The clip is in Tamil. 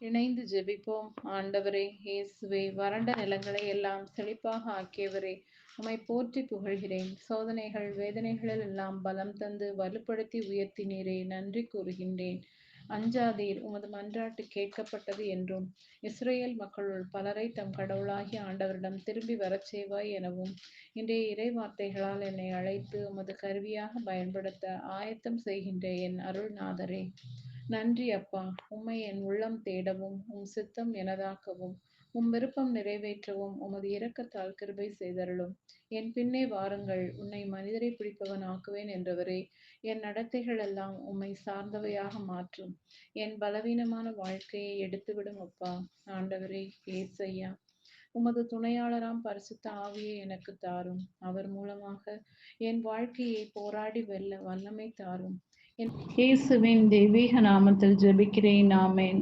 இணைந்து ஜெபிப்போம். ஆண்டவரே இயேசுவே, வறண்ட நிலங்களை எல்லாம் செழிப்பாக ஆக்கியவரே, உம்மை போற்றி புகழ்கிறேன். சோதனைகள் வேதனைகளில் எல்லாம் பலம் தந்து வலுப்படுத்தி உயர்த்தினீரே, நன்றி கூறுகின்றேன். அஞ்சாதீர், உமது மன்றாட்டு கேட்கப்பட்டது என்றும், இஸ்ரேல் மக்களுள் பலரை தம் கடவுளாகிய ஆண்டவரிடம் திரும்பி வரச் செய்வாய் எனவும் இன்றைய இறை வார்த்தைகளால் என்னை அழைத்து உமது கருவியாக பயன்படுத்த ஆயத்தம் செய்கின்ற என் அருள்நாதரே, நன்றி அப்பா. உம்மை என் உள்ளம் தேடவும், உம் சித்தம் எனதாக்கவும், உம் விருப்பம் நிறைவேற்றவும் உமது இரக்கத்தால் கிருபை செய்தருளும். என் பின்னே வாருங்கள், உன்னை மனிதரை பிடிப்பவன் ஆக்குவேன் என்றவரே, என் நடத்தைகள் எல்லாம் உம்மை சார்ந்தவையாக மாற்றும். என் பலவீனமான வாழ்க்கையை எடுத்துவிடும் அப்பா. ஆண்டவரே ஏசையா, உமது துணையாளராம் பரிசுத்த ஆவியை எனக்கு தாரும். அவர் மூலமாக என் வாழ்க்கையை போராடி வெல்ல வல்லமை தாரும். இயேசுவின் தெய்வீக நாமத்தில் ஜெபிக்கிறேன். ஆமென்.